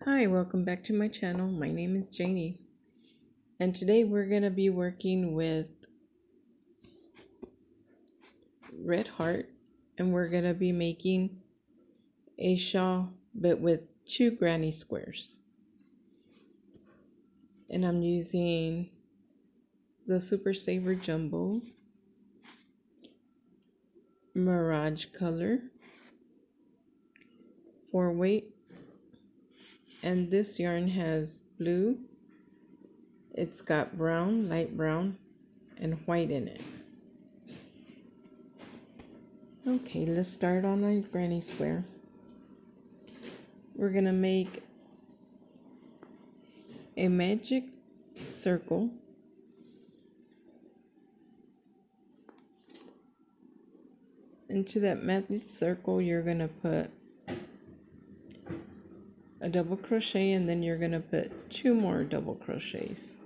Hi, welcome back to my channel. My name is Janie, and today we're going to be working with red heart, and we're going to be making a shawl but with 2 granny squares. And I'm using the Super Saver Jumbo Mirage color for weight, and this yarn has blue, it's got brown, light brown, and white in it. Okay, let's start on our granny square. We're gonna make a magic circle into that magic circle. You're gonna put a double crochet, and then you're gonna put 2 more double crochets.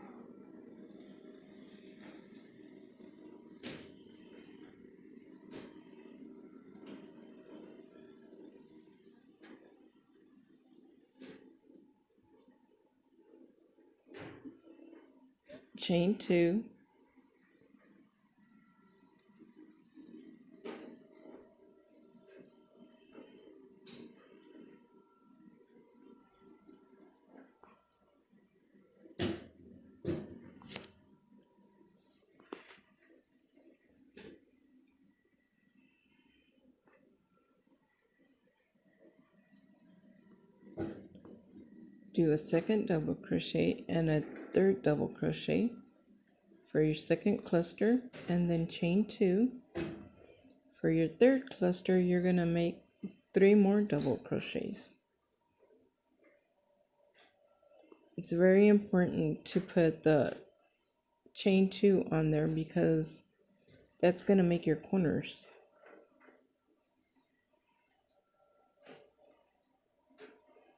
Chain 2, do a second double crochet and a third double crochet for your second cluster, and then chain 2. For your third cluster, you're gonna make 3 more double crochets. It's very important to put the chain 2 on there because that's gonna make your corners.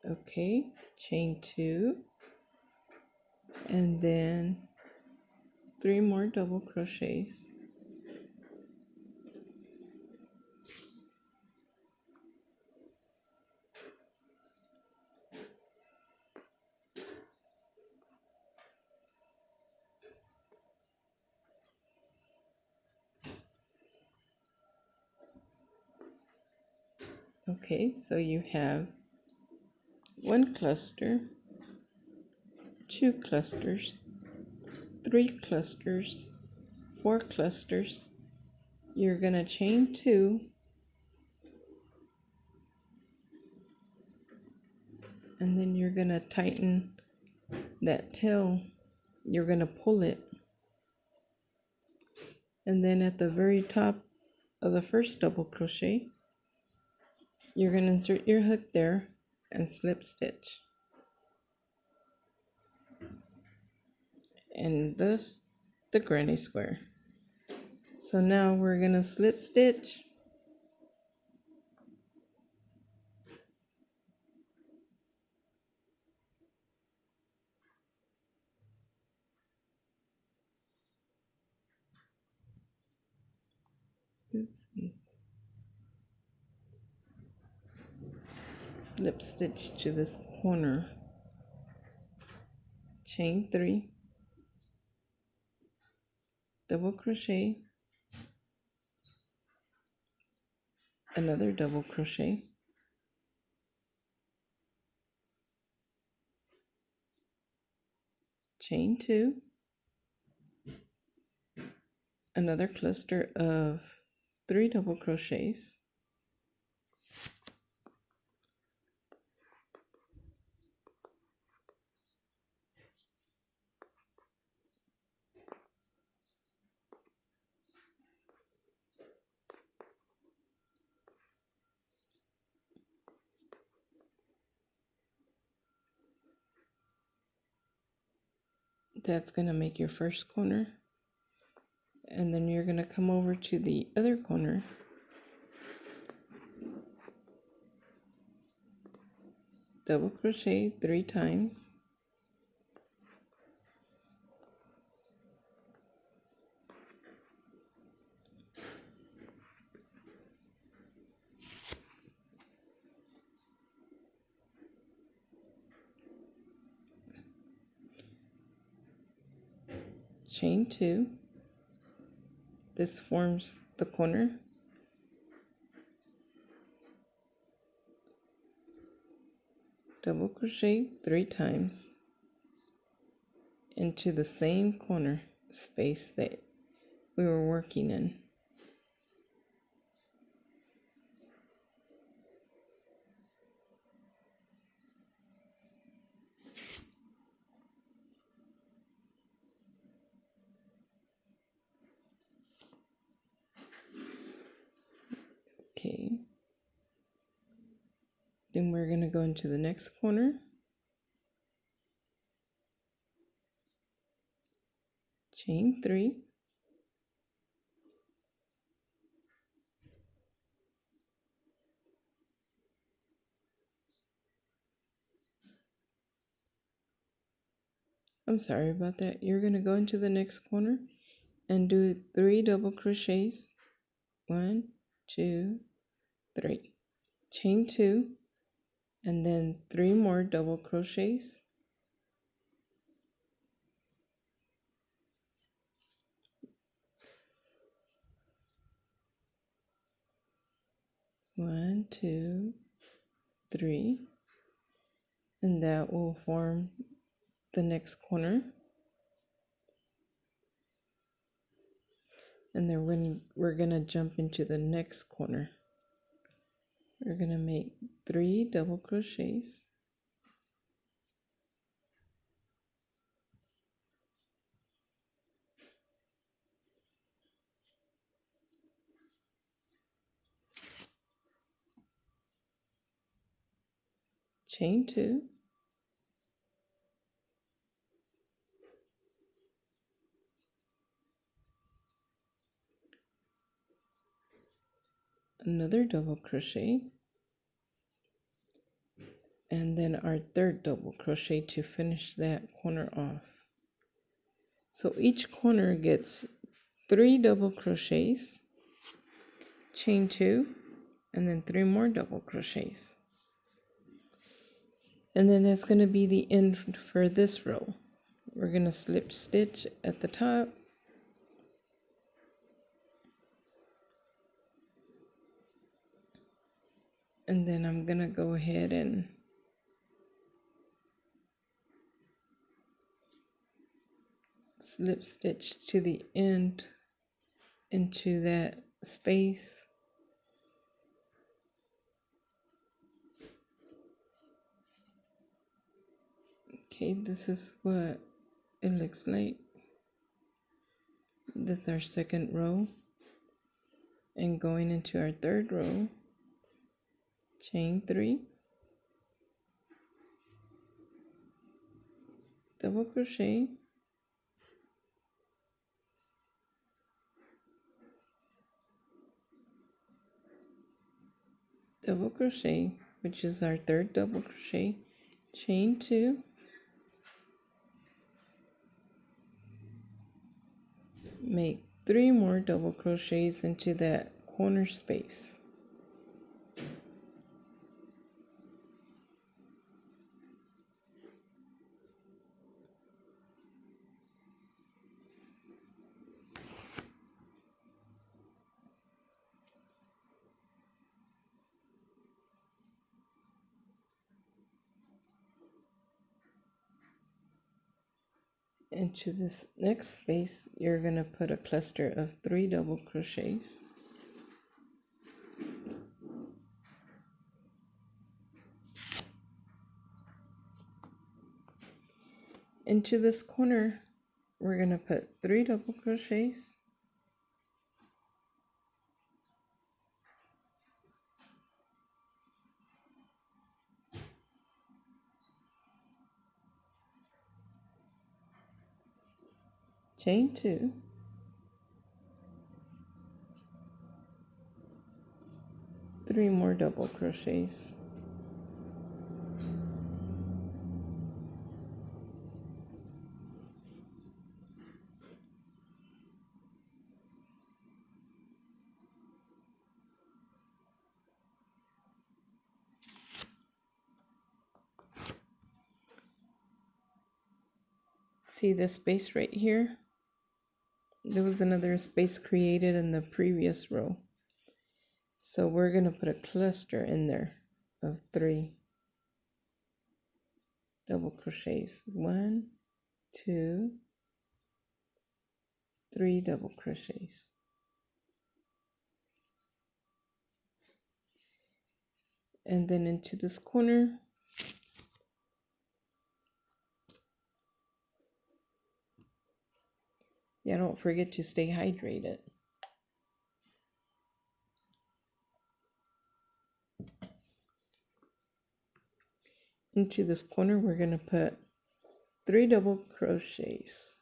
Okay, chain 2, and then 3 more double crochets. Okay, so you have 1 cluster, 2 clusters, 3 clusters, 4 clusters. You're gonna chain 2, and then you're gonna tighten that tail. You're gonna pull it, and then at the very top of the first double crochet, you're gonna insert your hook there and slip stitch, and thus the granny square. So now we're gonna slip stitch, oopsie, slip stitch to this corner, chain 3, double crochet, another double crochet, chain 2, another cluster of 3 double crochets, that's gonna make your first corner, and then you're gonna come over to the other corner, double crochet 3 times, chain 2. This forms the corner. Double crochet 3 times into the same corner space that we were working in. Okay. Then we're going to go into the next corner. Chain 3. I'm sorry about that. You're going to go into the next corner and do 3 double crochets. 1, 2, 3. Chain 2 and then 3 more double crochets. 1, 2, 3, and that will form the next corner. And then we're going to jump into the next corner. We're going to make 3 double crochets. Chain 2. Another double crochet. And then our third double crochet to finish that corner off. So each corner gets 3 double crochets, chain 2, and then 3 more double crochets. And then that's going to be the end for this row. We're going to slip stitch at the top. And then I'm going to go ahead and slip stitch to the end into that space. Okay, this is what it looks like. That's our second row. And going into our third row, chain 3, double crochet, double crochet, which is our third double crochet, chain 2, make 3 more double crochets into that corner space. Into this next space, you're going to put a cluster of 3 double crochets. Into this corner, we're going to put 3 double crochets. Chain 2. Three more double crochets. See this space right here? there was another space created in the previous row. So we're going to put a cluster in there of 3 double crochets. 1, 2, 3 double crochets. And then into this corner, yeah, don't forget to stay hydrated. Into this corner, we're going to put 3 double crochets.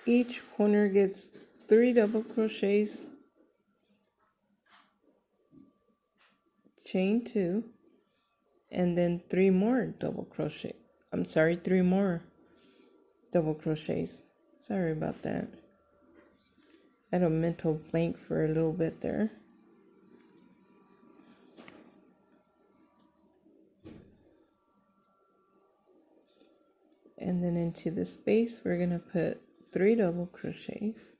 Each corner gets 3 double crochets, chain 2, and then 3 more double crochet. 3 more double crochets. Sorry about that. I had a mental blank for a little bit there. And then into the space, we're going to put 3 double crochets.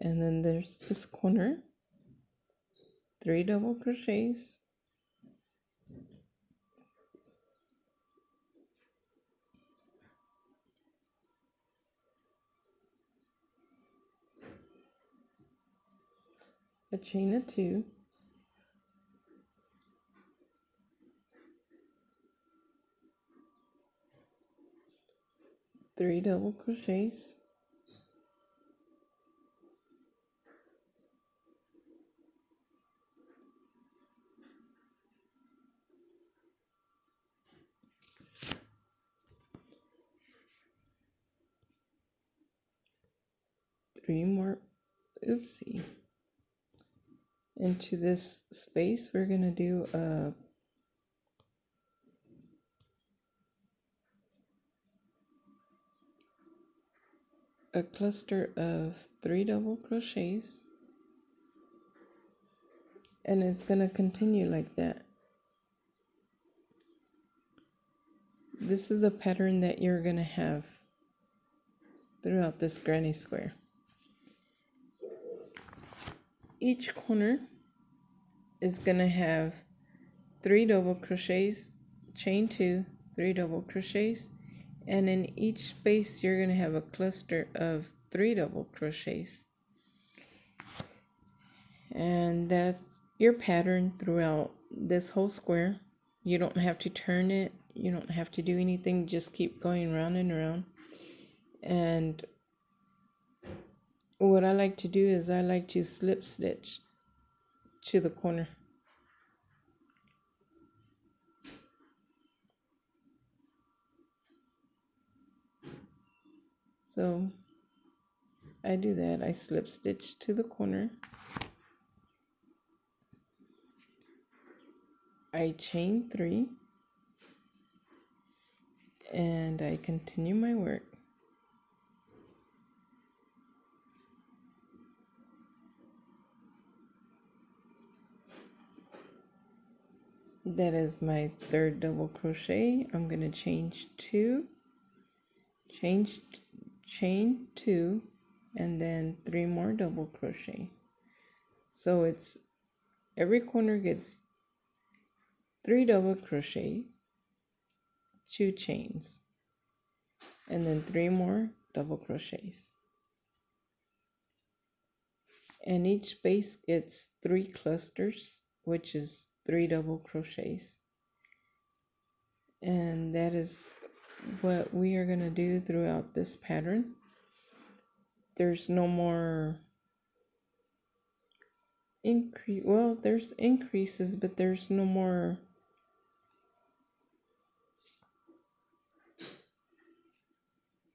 And then there's this corner, 3 double crochets. A chain of 2, three double crochets, three more, oopsie. Into this space, we're going to do a cluster of 3 double crochets, and it's going to continue like that. This is a pattern that you're going to have throughout this granny square. Each corner is going to have 3 double crochets, chain 2, 3 double crochets, and in each space you're going to have a cluster of 3 double crochets. And that's your pattern throughout this whole square. You don't have to turn it, you don't have to do anything, just keep going round and around. And what I like to do is I like to slip stitch to the corner. So I do that. I slip stitch to the corner. I chain 3 and I continue my work. That is my 3rd double crochet. I'm going to chain 2, chain 2, and then 3 more double crochet. So it's every corner gets 3 double crochet, 2 chains, and then 3 more double crochets. And each space gets 3 clusters, which is 3 double crochets. And that is what we are going to do throughout this pattern. There's no more increase. Well, there's increases, but there's no more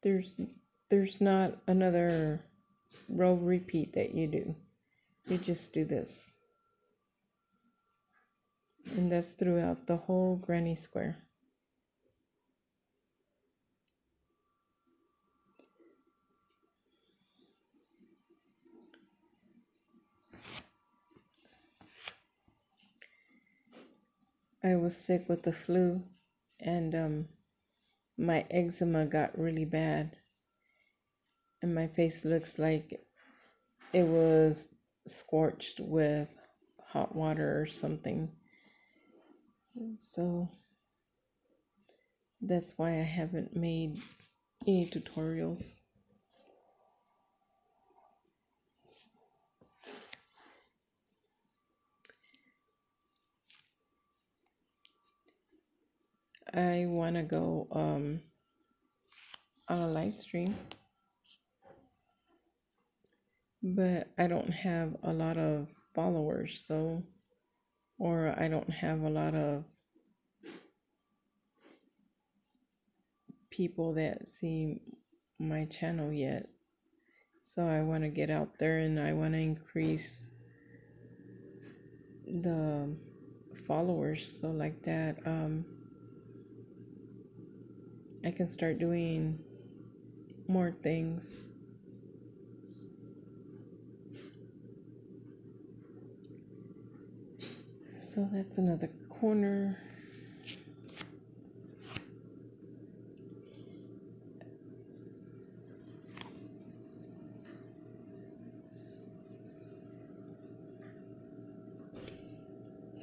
there's not another row repeat that you do. You just do this. And that's throughout the whole granny square. I was sick with the flu, and my eczema got really bad, and my face looks like it was scorched with hot water or something. So that's why I haven't made any tutorials. I want to go on a live stream, but I don't have a lot of followers, so, or I don't have a lot of people that see my channel yet. So I want to get out there and I want to increase the followers, so like that I can start doing more things. So that's another corner.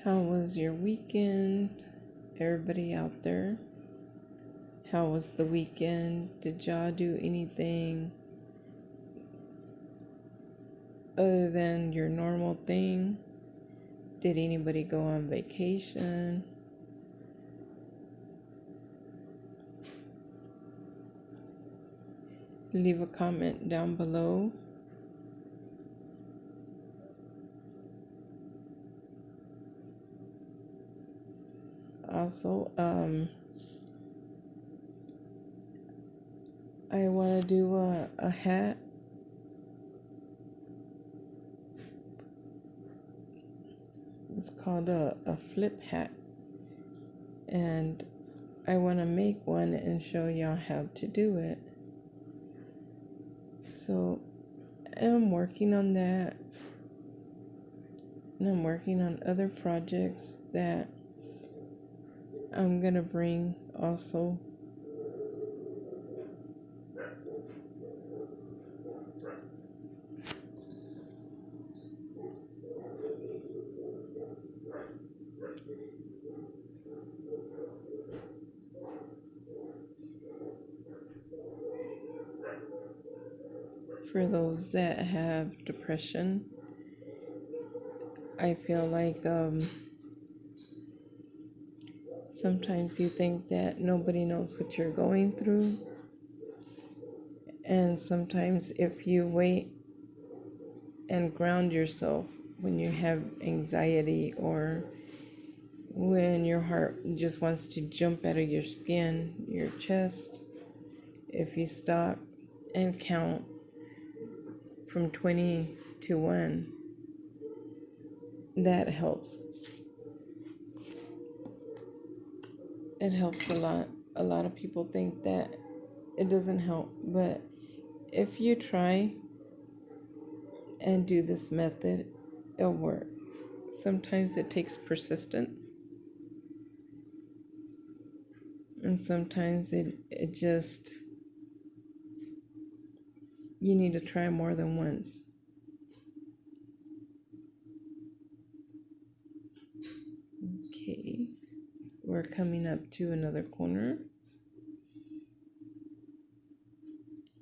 How was your weekend, everybody out there? How was the weekend? Did y'all do anything other than your normal thing? Did anybody go on vacation? Leave a comment down below. Also, I want to do a hat. It's called a flip hat. And I want to make one and show y'all how to do it. So I'm working on that. And I'm working on other projects that I'm going to bring also. For those that have depression, I feel like sometimes you think that nobody knows what you're going through. And sometimes if you wait and ground yourself when you have anxiety or when your heart just wants to jump out of your skin, your chest, if you stop and count from 20 to 1, that helps. It helps a lot. A lot of people think that it doesn't help, but if you try and do this method, it'll work. Sometimes it takes persistence, and sometimes it just, you need to try more than once. Okay, we're coming up to another corner.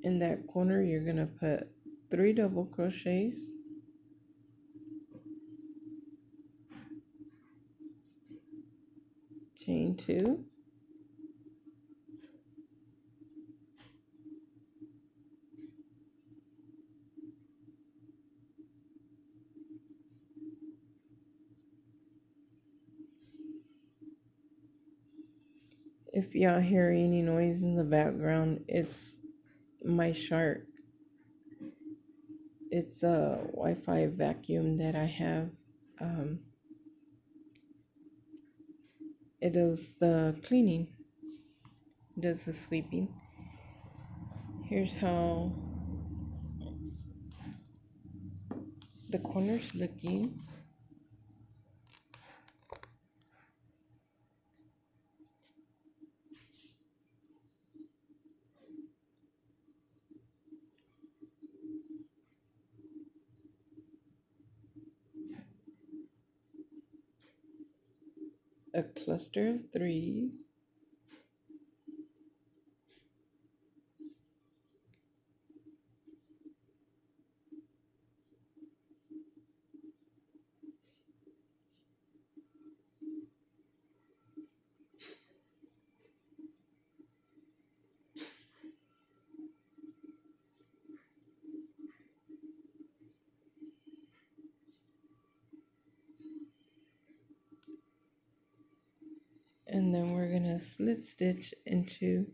In that corner, you're going to put 3 double crochets, chain 2, if y'all hear any noise in the background, it's my shark. It's a Wi-Fi vacuum that I have it does the cleaning, it does the sweeping. Here's how the corner's looking. A cluster of 3, and then we're gonna slip stitch into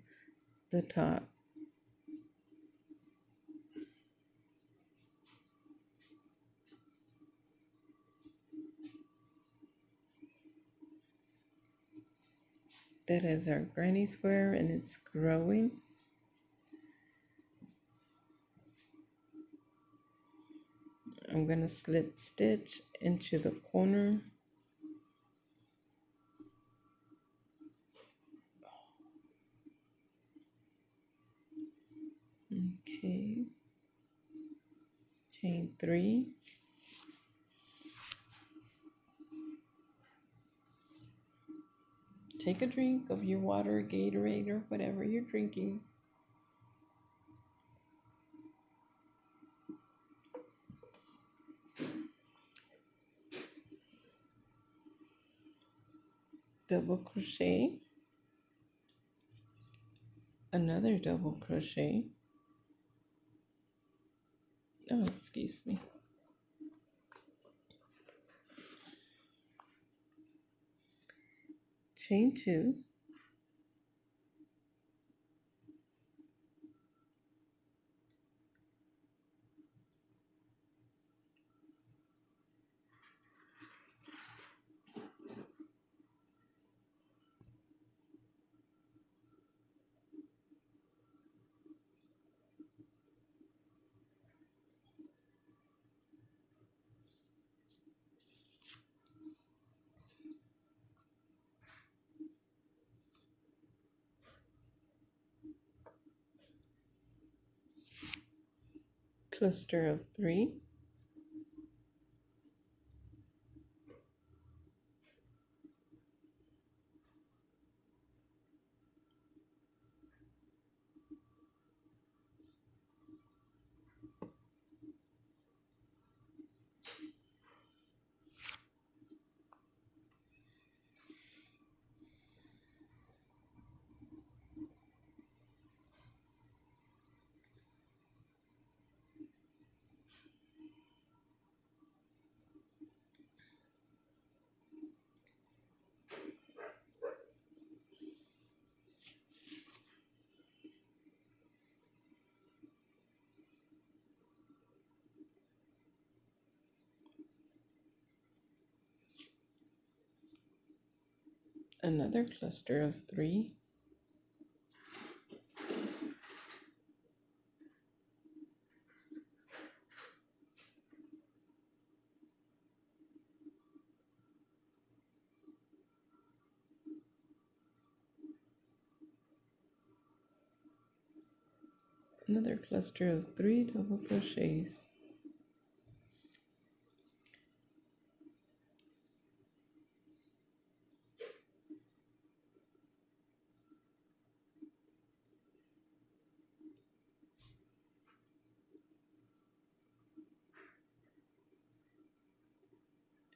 the top. That is our granny square, and it's growing. I'm gonna slip stitch into the corner. Okay, chain 3, take a drink of your water, Gatorade, or whatever you're drinking. Double crochet, another double crochet. Oh, excuse me. Chain 2, cluster of 3, another cluster of 3, another cluster of 3 double crochets,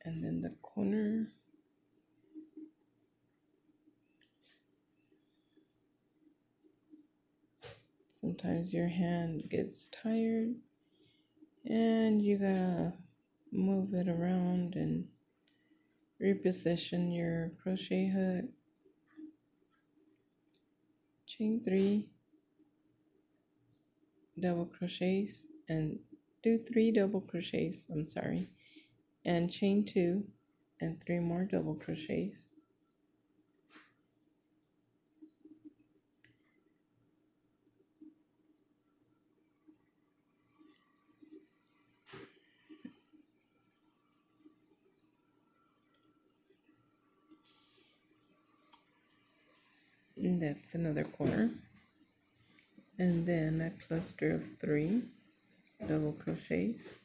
and then the corner. Sometimes your hand gets tired and you gotta move it around and reposition your crochet hook. Chain 3 double crochets and do 3 double crochets, and chain 2 and 3 more double crochets. And that's another corner. And then a cluster of 3 double crochets.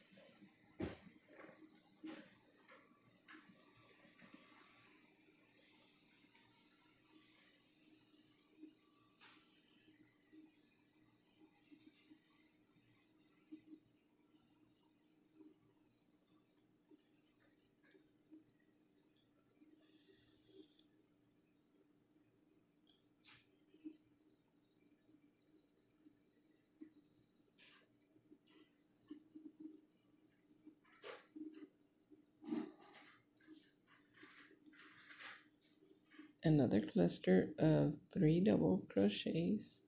Another cluster of 3 double crochets.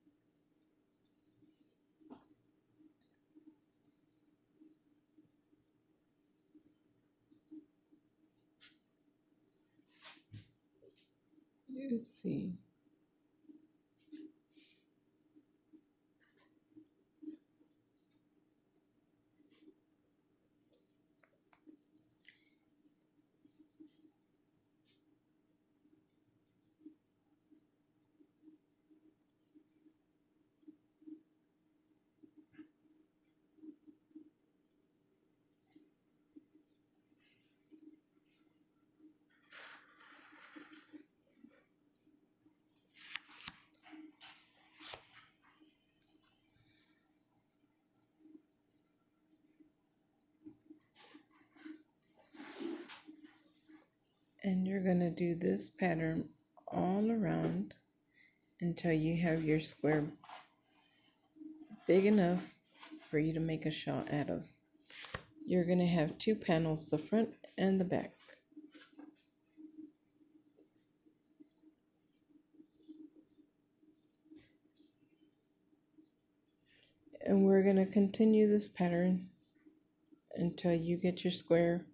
Oopsie. And you're going to do this pattern all around until you have your square big enough for you to make a shawl out of. You're going to have 2 panels, the front and the back. And we're going to continue this pattern until you get your square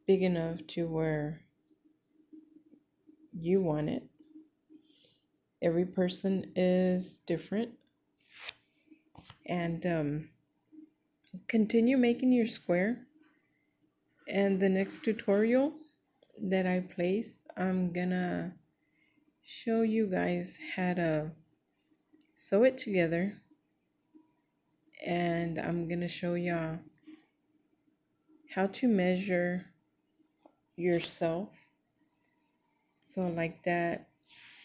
big enough to where you want it. Every person is different. And continue making your square. And the next tutorial that I place, I'm gonna show you guys how to sew it together. And I'm gonna show y'all how to measure yourself. So like that,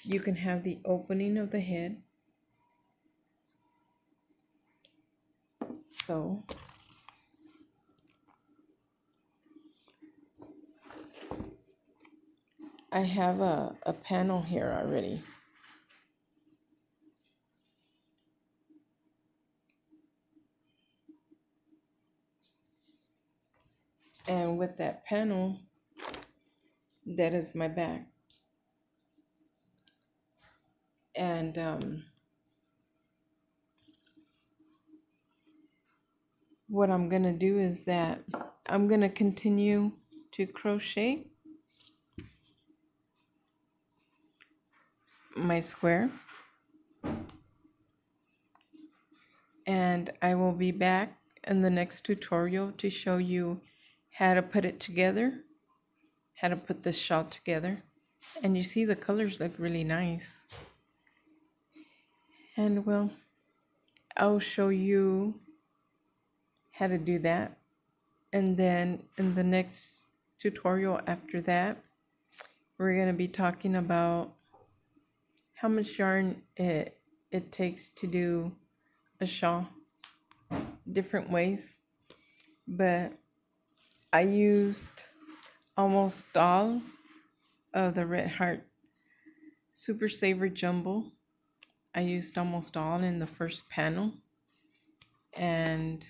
you can have the opening of the head. So I have a panel here already. And with that panel, that is my back. And what I'm going to do is that I'm going to continue to crochet my square. And I will be back in the next tutorial to show you how to put it together, how to put this shawl together. And you see the colors look really nice. And well, I'll show you how to do that. And then in the next tutorial after that, we're going to be talking about how much yarn it takes to do a shawl, different ways. But I used almost all of the Red Heart Super Saver Jumbo. I used almost all in the first panel. And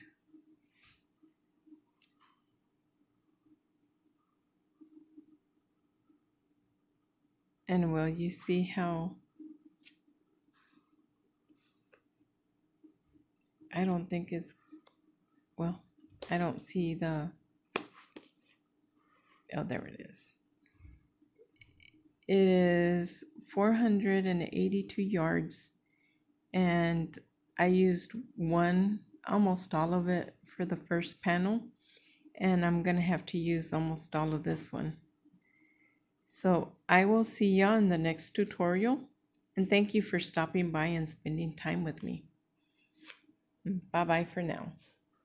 well, you see how I don't think it's, well, I don't see the, oh, there it is. It is 482 yards, and I used almost all of it for the first panel, and I'm gonna have to use almost all of this one. So I will see y'all in the next tutorial. And thank you for stopping by and spending time with me. Bye bye for now.